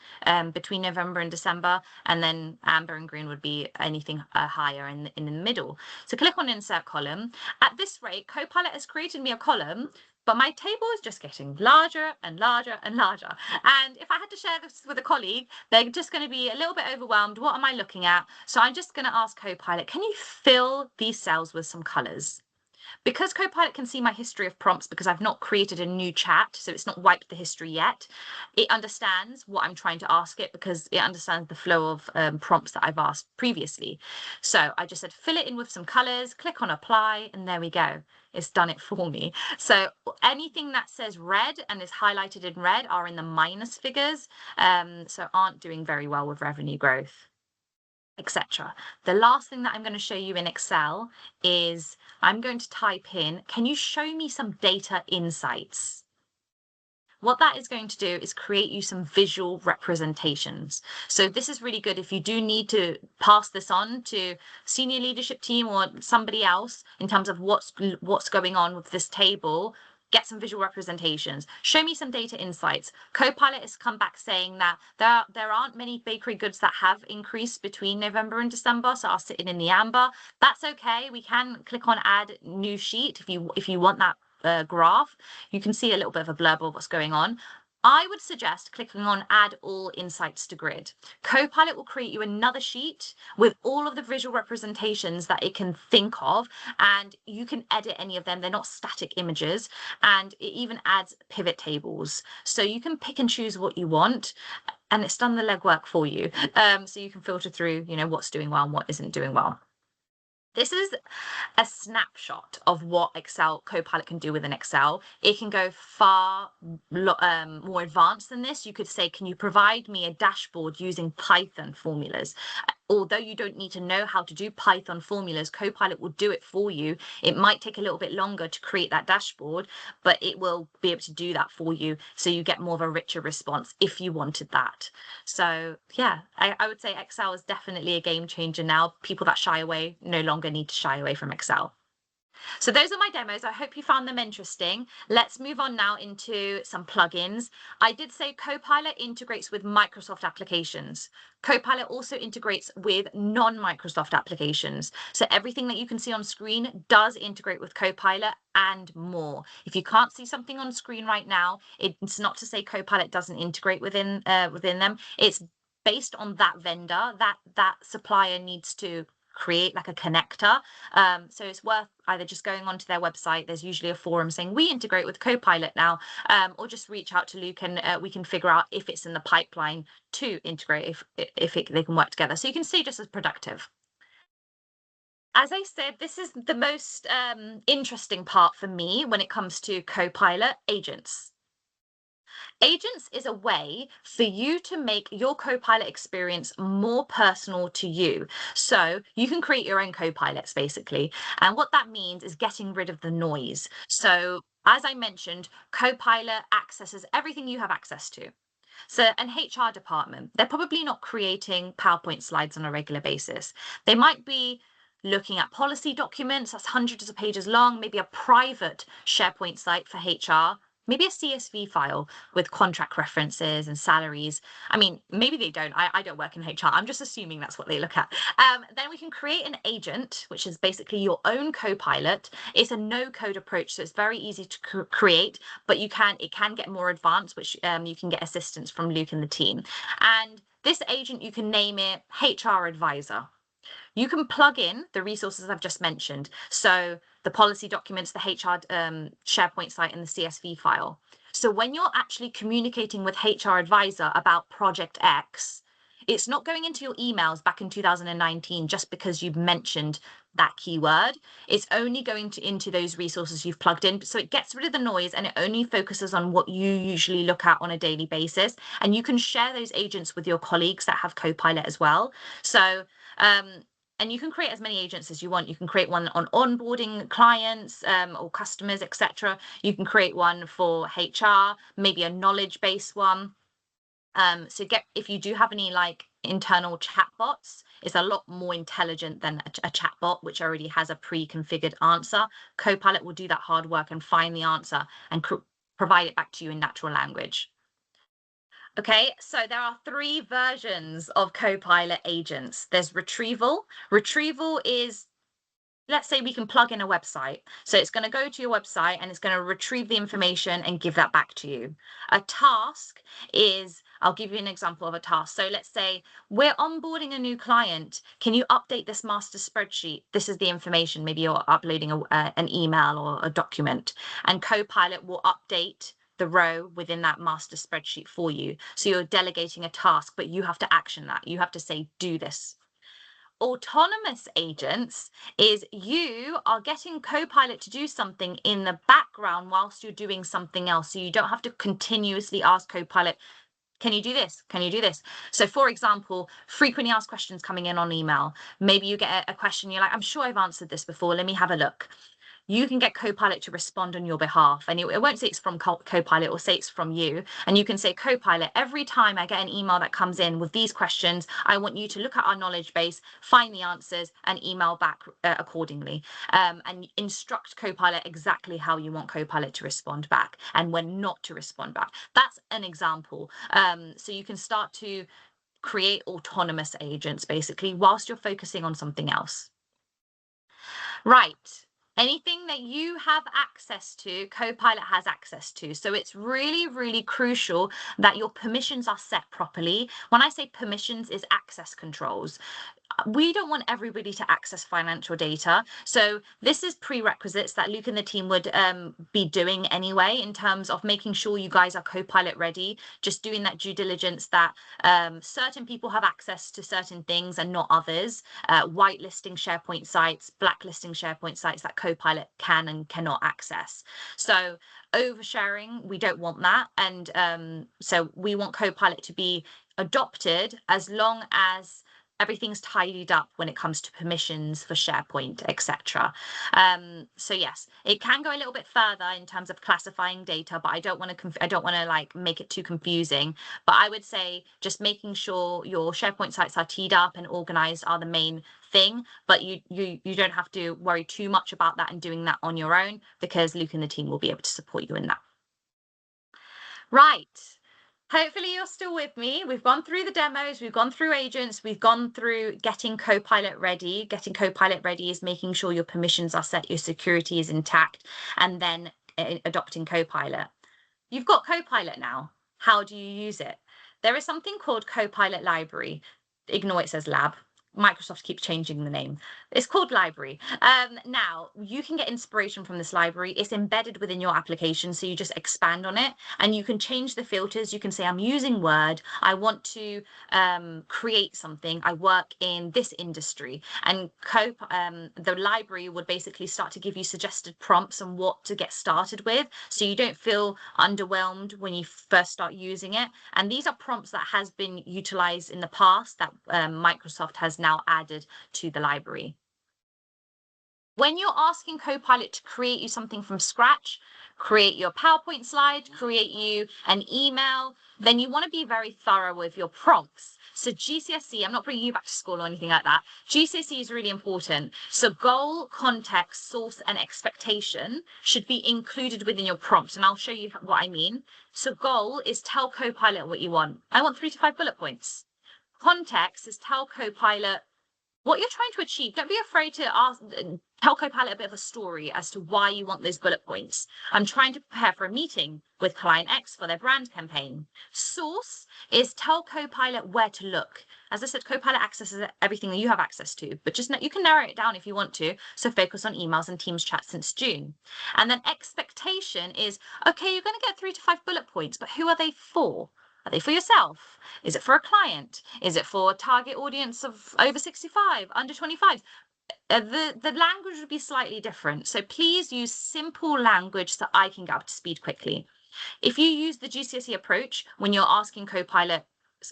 between November and December, and then amber and green would be anything higher in the middle. So click on insert column. At this rate, Copilot has created me a column, but my table is just getting larger and larger and larger. And if I had to share this with a colleague, they're just going to be a little bit overwhelmed. What am I looking at? So I'm just going to ask Copilot, can you fill these cells with some colors? Because Copilot can see my history of prompts because I've not created a new chat, so it's not wiped the history yet, it understands what I'm trying to ask it because it understands the flow of prompts that I've asked previously. So I just said, fill it in with some colors, click on apply, and there we go. It's done it for me. So anything that says red and is highlighted in red are in the minus figures, so aren't doing very well with revenue growth, etc. The last thing that I'm going to show you in Excel is I'm going to type in, can you show me some data insights? What that is going to do is create you some visual representations. So this is really good if you do need to pass this on to senior leadership team or somebody else in terms of what's going on with this table. Get some visual representations. Show me some data insights. Copilot has come back saying that there aren't many bakery goods that have increased between November and December, so are sitting in the amber. That's okay. We can click on add new sheet if you want that graph. You can see a little bit of a blurb of what's going on. I would suggest clicking on add all insights to grid. Copilot will create you another sheet with all of the visual representations that it can think of, and you can edit any of them. They're not static images, and it even adds pivot tables. So you can pick and choose what you want, and it's done the legwork for you. So you can filter through, what's doing well and what isn't doing well. This is a snapshot of what Copilot can do within Excel. It can go far more advanced than this. You could say, can you provide me a dashboard using Python formulas? Although you don't need to know how to do Python formulas, Copilot will do it for you. It might take a little bit longer to create that dashboard, but it will be able to do that for you. So you get more of a richer response if you wanted that. So yeah, I would say Excel is definitely a game changer now. People that shy away no longer need to shy away from Excel. So those are my demos. I hope you found them interesting. Let's move on now into some plugins. I did say Copilot integrates with Microsoft applications. Copilot also integrates with non-Microsoft applications. So everything that you can see on screen does integrate with Copilot and more. If you can't see something on screen right now, it's not to say Copilot doesn't integrate within them. It's based on that vendor. That supplier needs to create like a connector. So it's worth either just going onto their website. There's usually a forum saying we integrate with Copilot now, or just reach out to Luke and we can figure out if it's in the pipeline to integrate, if they can work together. So you can see just as productive. As I said, this is the most interesting part for me when it comes to Copilot agents. Agents is a way for you to make your Copilot experience more personal to you. So you can create your own Copilots basically. And what that means is getting rid of the noise. So as I mentioned, Copilot accesses everything you have access to. So an HR department, they're probably not creating PowerPoint slides on a regular basis. They might be looking at policy documents that's hundreds of pages long, maybe a private SharePoint site for HR, maybe a CSV file with contract references and salaries. I mean, maybe they don't. I don't work in HR. I'm just assuming that's what they look at. Then we can create an agent, which is basically your own Copilot. It's a no-code approach, so it's very easy to create, but it can get more advanced, which you can get assistance from Luke and the team. And this agent, you can name it HR Advisor. You can plug in the resources I've just mentioned. So the policy documents, the HR SharePoint site, and the CSV file. So when you're actually communicating with HR Advisor about Project X, it's not going into your emails back in 2019 just because you've mentioned that keyword. It's only going into those resources you've plugged in. So it gets rid of the noise and it only focuses on what you usually look at on a daily basis. And you can share those agents with your colleagues that have Copilot as well. So, and you can create as many agents as you want. You can create one on onboarding clients or customers, etc. You can create one for HR, maybe a knowledge-based one. So if you do have any like internal chatbots, it's a lot more intelligent than a chatbot, which already has a pre-configured answer. Copilot will do that hard work and find the answer and provide it back to you in natural language. Okay, so there are 3 versions of Copilot agents. There's retrieval. Retrieval is, let's say we can plug in a website. So it's going to go to your website and it's going to retrieve the information and give that back to you. A task is, I'll give you an example of a task. So let's say we're onboarding a new client. Can you update this master spreadsheet? This is the information. Maybe you're uploading an email or a document, and Copilot will update the row within that master spreadsheet for you. So you're delegating a task, but you have to action that. You have to say, do this. Autonomous agents is you are getting Copilot to do something in the background whilst you're doing something else. So you don't have to continuously ask Copilot, can you do this? Can you do this? So for example, frequently asked questions coming in on email. Maybe you get a question, you're like, I'm sure I've answered this before. Let me have a look. You can get Copilot to respond on your behalf, and it won't say it's from Copilot or say it's from you. And you can say, Copilot, every time I get an email that comes in with these questions, I want you to look at our knowledge base, find the answers, and email back accordingly. And instruct Copilot exactly how you want Copilot to respond back and when not to respond back. That's an example. So you can start to create autonomous agents basically whilst you're focusing on something else. Right. Anything that you have access to, Copilot has access to. So it's really, really crucial that your permissions are set properly. When I say permissions, is access controls. We don't want everybody to access financial data. So this is prerequisites that Luke and the team would be doing anyway, in terms of making sure you guys are Copilot ready, just doing that due diligence that certain people have access to certain things and not others, whitelisting SharePoint sites, blacklisting SharePoint sites that Copilot can and cannot access. So oversharing, we don't want that. And so we want Copilot to be adopted as long as everything's tidied up when it comes to permissions for SharePoint, etc. So yes, it can go a little bit further in terms of classifying data, but I don't want to like make it too confusing. But I would say just making sure your SharePoint sites are teed up and organized are the main thing, but you don't have to worry too much about that and doing that on your own, because Luke and the team will be able to support you in that. Right. Hopefully you're still with me. We've gone through the demos, we've gone through agents, we've gone through getting Copilot ready. Getting Copilot ready is making sure your permissions are set, your security is intact, and then adopting Copilot. You've got Copilot now. How do you use it? There is something called Copilot Library. Ignore it says lab. Microsoft keeps changing the name. It's called Library. Now, you can get inspiration from this library. It's embedded within your application, so you just expand on it, and you can change the filters. You can say, I'm using Word. I want to create something. I work in this industry. And the library would basically start to give you suggested prompts on what to get started with, so you don't feel underwhelmed when you first start using it. And these are prompts that has been utilized in the past that Microsoft has now added to the library. When you're asking Copilot to create you something from scratch, create your PowerPoint slide, create you an email, then you want to be very thorough with your prompts. So GCSE, I'm not bringing you back to school or anything like that. GCSE is really important. So goal, context, source, and expectation should be included within your prompt. And I'll show you what I mean. So goal is tell Copilot what you want. I want 3 to 5 bullet points. Context is tell Copilot what you're trying to achieve. Don't be afraid to tell Copilot a bit of a story as to why you want those bullet points. I'm trying to prepare for a meeting with client X for their brand campaign. Source is tell Copilot where to look. As I said, Copilot accesses everything that you have access to, but just you can narrow it down if you want to. So focus on emails and Teams chat since June. And then expectation is, okay, you're going to get 3 to 5 bullet points, but who are they for? Are they for yourself? Is it for a client? Is it for a target audience of over 65, under 25? The language would be slightly different. So please use simple language so I can get up to speed quickly. If you use the GCSE approach when you're asking Copilot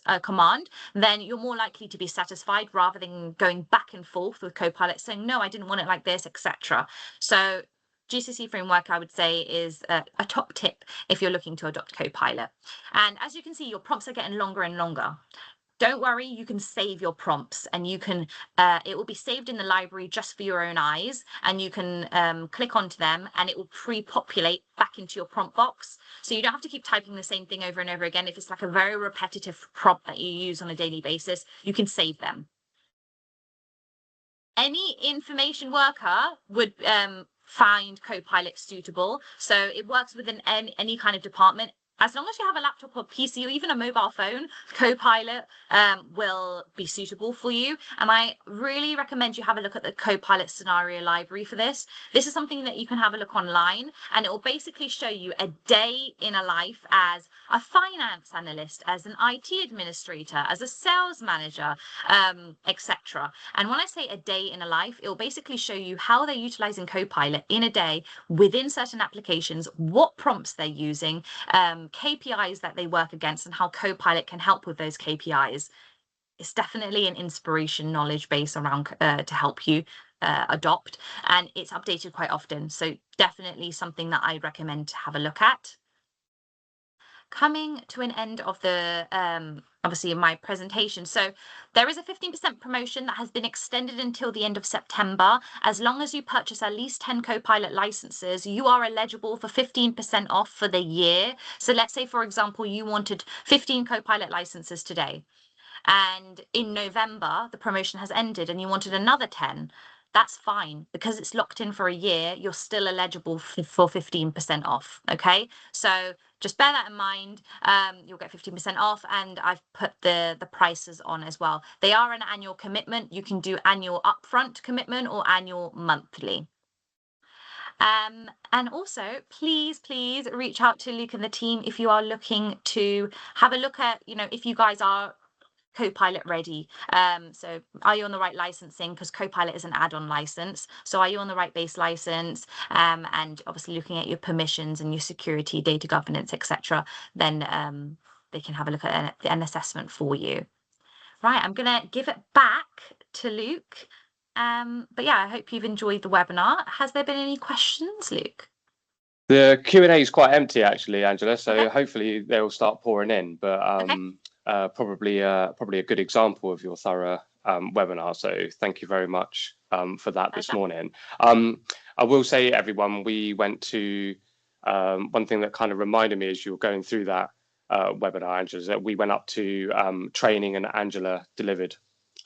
a command, then you're more likely to be satisfied rather than going back and forth with Copilot saying, no, I didn't want it like this, etc. So GCSE framework, I would say, is a top tip if you're looking to adopt Copilot. And as you can see, your prompts are getting longer and longer. Don't worry, you can save your prompts, and you can it will be saved in the library just for your own eyes, and you can click onto them and it will pre-populate back into your prompt box. So you don't have to keep typing the same thing over and over again. If it's like a very repetitive prompt that you use on a daily basis, you can save them. Any information worker would find Copilot suitable. So it works within any kind of department. As long as you have a laptop or PC or even a mobile phone, Copilot will be suitable for you. And I really recommend you have a look at the Copilot scenario library for this. This is something that you can have a look online, and it will basically show you a day in a life as a finance analyst, as an IT administrator, as a sales manager, etc. And when I say a day in a life, it will basically show you how they're utilizing Copilot in a day within certain applications, what prompts they're using, KPIs that they work against, and how Copilot can help with those KPIs. It's definitely an inspiration knowledge base around to help you adopt, and it's updated quite often. So definitely something that I recommend to have a look at. Coming to an end of the obviously my presentation. So there is a 15% promotion that has been extended until the end of September. As long as you purchase at least 10 Copilot licenses, you are eligible for 15% off for the year. So let's say, for example, you wanted 15 Copilot licenses today, and in November the promotion has ended and you wanted another 10. That's fine, because it's locked in for a year. You're still eligible for 15% off. Okay, so just bear that in mind. You'll get 15% off, and I've put the prices on as well. They are an annual commitment. You can do annual upfront commitment or annual monthly. And also, please reach out to Luke and the team if you are looking to have a look at, if you guys are Copilot ready. So are you on the right licensing? Because Copilot is an add-on license. So are you on the right base license? And obviously looking at your permissions and your security, data governance, etc. Then they can have a look at an assessment for you. Right, I'm going to give it back to Luke. But yeah, I hope you've enjoyed the webinar. Has there been any questions, Luke? The Q&A is quite empty, actually, Angela. So Okay. hopefully they'll start pouring in. But Okay. probably a good example of your thorough webinar. So thank you very much for that this Pleasure. morning. I will say, everyone, we went to one thing that kind of reminded me as you were going through that webinar, Angela, is that we went up to training, and Angela delivered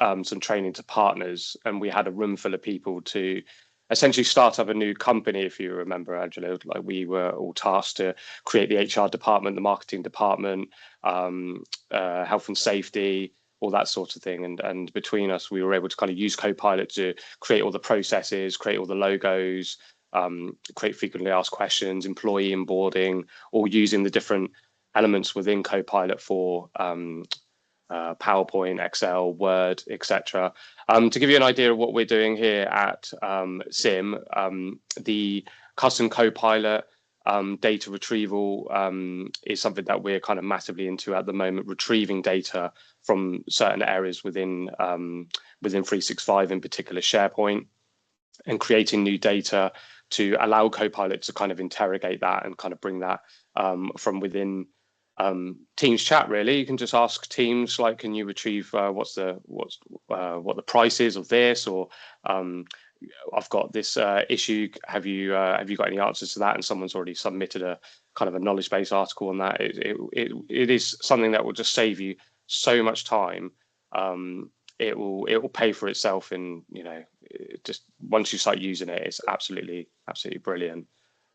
some training to partners, and we had a room full of people to essentially start up a new company. If you remember, Angela, like we were all tasked to create the HR department, the marketing department, health and safety, all that sort of thing. And between us, we were able to kind of use Copilot to create all the processes, create all the logos, create frequently asked questions, employee onboarding, all using the different elements within Copilot for PowerPoint, Excel, Word, etc. To give you an idea of what we're doing here at SIM, the custom Copilot data retrieval is something that we're kind of massively into at the moment, retrieving data from certain areas within 365, in particular SharePoint, and creating new data to allow Copilot to kind of interrogate that and kind of bring that from within Teams chat. Really, you can just ask Teams, like, can you retrieve what the price is of this, or I've got this issue. Have you got any answers to that? And someone's already submitted a kind of a knowledge base article on that. It is something that will just save you so much time. It will pay for itself, and just once you start using it, it's absolutely brilliant.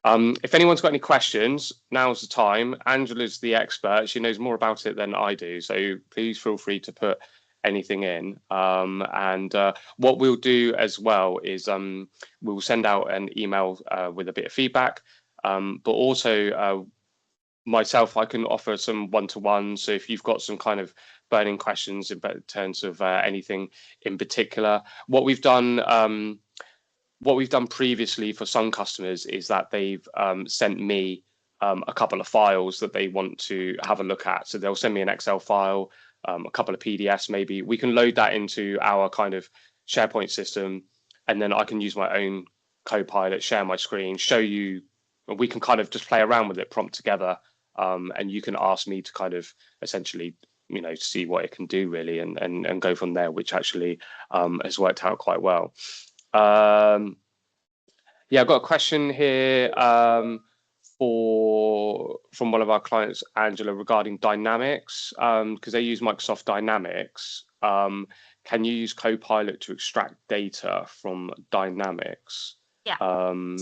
If anyone's got any questions, now's the time. Angela's the expert. She knows more about it than I do. So please feel free to put anything in. And what we'll do as well is we'll send out an email with a bit of feedback. But also myself, I can offer some one-to-one. So if you've got some kind of burning questions in terms of anything in particular, what we've done previously for some customers is that they've sent me a couple of files that they want to have a look at. So they'll send me an Excel file, a couple of PDFs maybe. We can load that into our kind of SharePoint system, and then I can use my own Copilot, share my screen, show you. We can kind of just play around with it, prompt together, and you can ask me to kind of essentially see what it can do, really, and go from there, which actually has worked out quite well. Yeah, I've got a question here from one of our clients, Angela, regarding Dynamics, because they use Microsoft Dynamics. Can you use Copilot to extract data from Dynamics? Yeah.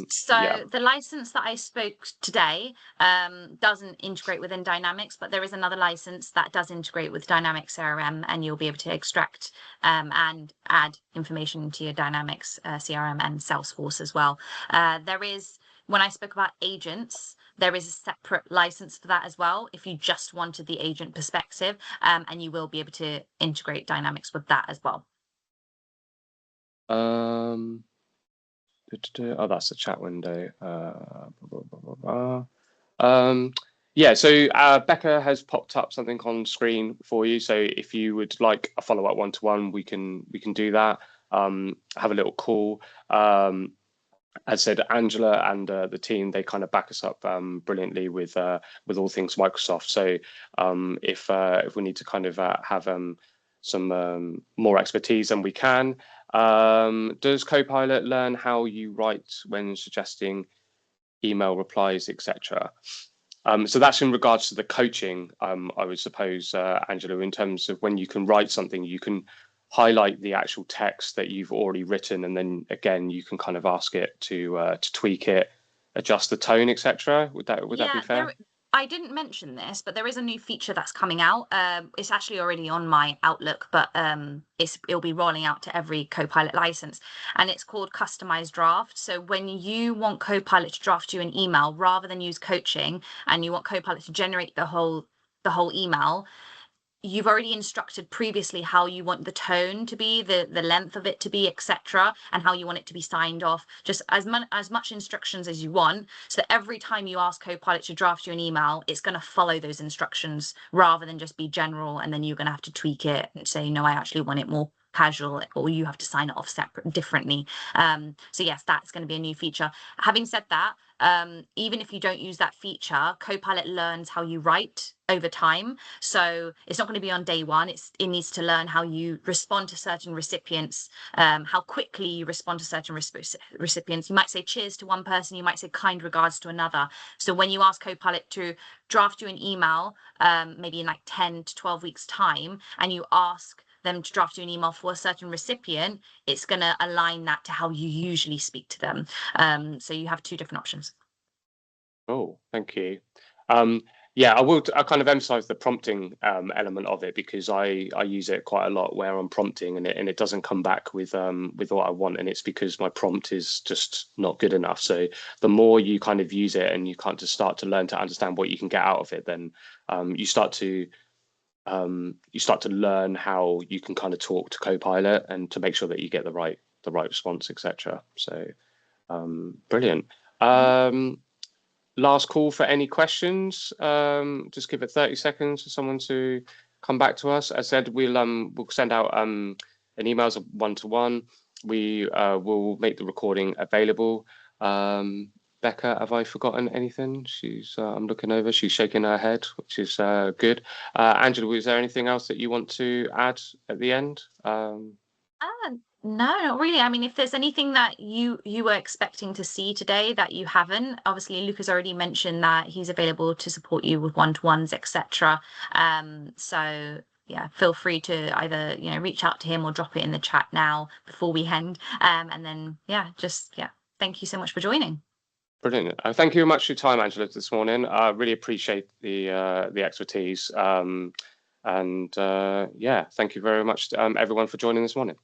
So Yeah. the license that I spoke today doesn't integrate within Dynamics, but there is another license that does integrate with Dynamics CRM, and you'll be able to extract and add information into your Dynamics CRM and Salesforce as well. When I spoke about agents, there is a separate license for that as well, if you just wanted the agent perspective, and you will be able to integrate Dynamics with that as well. Oh, that's the chat window. Yeah, so Becca has popped up something on screen for you. So if you would like a follow-up one-to-one, we can do that. Have a little call. As I said, Angela and the team, they kind of back us up brilliantly with all things Microsoft. So if we need to kind of have some more expertise, then we can. Does Copilot learn how you write when suggesting email replies, etc.? So that's in regards to the coaching, I would suppose, Angela, in terms of when you can write something, you can highlight the actual text that you've already written, and then again you can kind of ask it to tweak it, adjust the tone, etc. Would that be fair? I didn't mention this, but there is a new feature that's coming out. It's actually already on my Outlook, but it'll be rolling out to every Copilot license, and it's called customized draft. So when you want Copilot to draft you an email, rather than use coaching, and you want Copilot to generate the whole email, you've already instructed previously how you want the tone to be, the length of it to be, etc., and how you want it to be signed off. Just as much instructions as you want, so that every time you ask Copilot to draft you an email, it's going to follow those instructions rather than just be general, and then you're going to have to tweak it and say, no, I actually want it more casual, or you have to sign it off differently. So yes, that's going to be a new feature. Having said that, even if you don't use that feature, Copilot learns how you write over time. So it's not going to be on day one. It needs to learn how you respond to certain recipients, how quickly you respond to certain recipients. You might say cheers to one person, you might say kind regards to another. So when you ask Copilot to draft you an email, maybe in like 10 to 12 weeks time, and you ask them to draft you an email for a certain recipient, it's going to align that to how you usually speak to them. So you have two different options. Oh, thank you. Yeah, I kind of emphasize the prompting element of it, because I use it quite a lot where I'm prompting and it doesn't come back with what I want, and it's because my prompt is just not good enough. So the more you kind of use it and you kind of start to learn to understand what you can get out of it, then you start to learn how you can kind of talk to Copilot and to make sure that you get the right response, etc. So brilliant. Last call for any questions. Just give it 30 seconds for someone to come back to us. As I said, we'll send out an emails of one-to-one. We will make the recording available. Becca, have I forgotten anything? I'm looking over, she's shaking her head, which is good. Angela, is there anything else that you want to add at the end? No, not really. I mean, if there's anything that you were expecting to see today that you haven't, obviously Luke has already mentioned that he's available to support you with one-to-ones, etc. So yeah, feel free to either reach out to him or drop it in the chat now before we end. And then thank you so much for joining. Brilliant. Thank you very much for your time, Angela, this morning. I really appreciate the expertise. And yeah, thank you very much, everyone, for joining this morning.